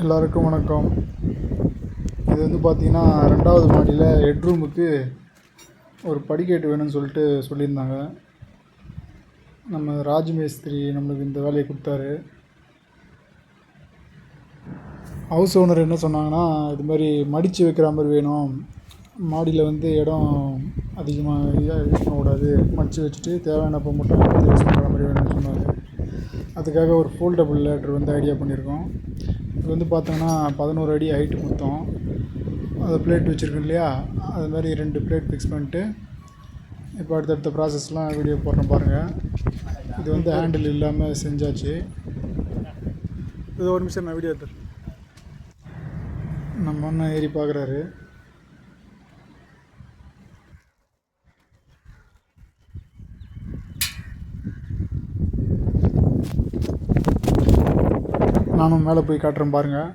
எல்லாருக்கும் வணக்கம். இது வந்து பார்த்திங்கன்னா 2வது மாடியில் ஹெட்ரூமுக்கு ஒரு படிக்கட்டு வேணும்னு சொல்லியிருந்தாங்க. நம்ம ராஜ்மேஸ்திரி நம்மளுக்கு இந்த வேலையை கொடுத்தாரு. ஹவுஸ் ஓனர் என்ன சொன்னாங்கன்னா, இது மாதிரி மடித்து வைக்கிற மாதிரி வேணும், மாடியில் வந்து இடம் அதிகமாக யூஸ் பண்ணக்கூடாது, மடித்து வச்சுட்டு தேவையானப்போ மட்டும் யூஸ் பண்ணுற மாதிரி வேணும்னு சொன்னார். அதுக்காக ஒரு ஃபோல்டபுள் லேட்ரு வந்து ஐடியா பண்ணியிருக்கோம். இது வந்து பார்த்தோங்கன்னா 11 அடி ஹைட்டு மொத்தம். அதை பிளேட் வச்சுருக்கோம் இல்லையா, அது மாதிரி 2 பிளேட் ஃபிக்ஸ் பண்ணிட்டு இப்போ அடுத்தடுத்த ப்ராசஸ்லாம் வீடியோ போடுறேன் பாருங்கள். இது வந்து ஹேண்டில் இல்லாமல் செஞ்சாச்சு. இது ஒரு நிமிஷம் நான் வீடியோ எடுத்துறேன். நம்ம அண்ணன் ஏறி பார்க்குறாரு. நானும் மேலே போய் காட்டுறேன் பாருங்கள்.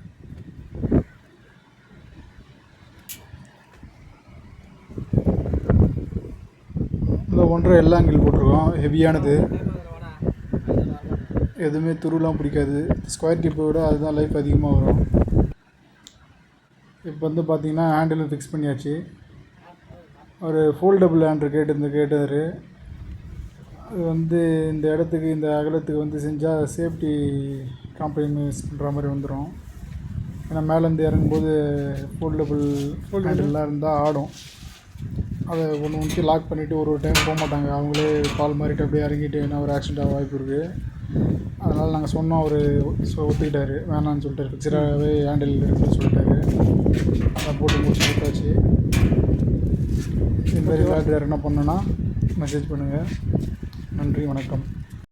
இந்த 1.5 எல்லா ஆங்கிள் போட்டிருக்கோம். ஹெவியானது, எதுவுமே துருலாம் பிடிக்காது. ஸ்கொயர் டிப்பை விட அதுதான் லைஃப் அதிகமாக வரும். இப்போ வந்து பார்த்திங்கன்னா ஹேண்டிலும் ஃபிக்ஸ் பண்ணியாச்சு. ஒரு ஃபோல்டபுள் ஹேண்ட்ரு கேட்டார். அது வந்து இந்த இடத்துக்கு, இந்த அகலத்துக்கு வந்து செஞ்சால் சேஃப்டி காம்ப்ரமைஸ் பண்ணுற மாதிரி வந்துடும். ஏன்னா மேலேருந்து இறங்கும்போது ஃபோல்டபுள் ஹேண்டில்லாம் இருந்தால் ஆடும். அதை ஒன்று லாக் பண்ணிவிட்டு ஒரு டைம் போக மாட்டாங்க, அவங்களே கால் மாறிட்டு அப்படியே இறங்கிட்டு என்ன ஒரு ஆக்சிடென்ட் ஆக வாய்ப்பு இருக்குது. அதனால் நாங்கள் சொன்னோம், அவர் ஒத்துக்கிட்டார், வேணான்னு சொல்லிட்டார். ஃபிக்ஸடாகவே ஹேண்டில் இருக்குன்னு சொல்லிட்டாரு. அதை போட்டு முடிச்சு கொடுத்தாச்சு. இந்த மாதிரி வேறு என்ன பண்ணணுன்னா மெசேஜ் பண்ணுங்கள். நன்றி, வணக்கம்.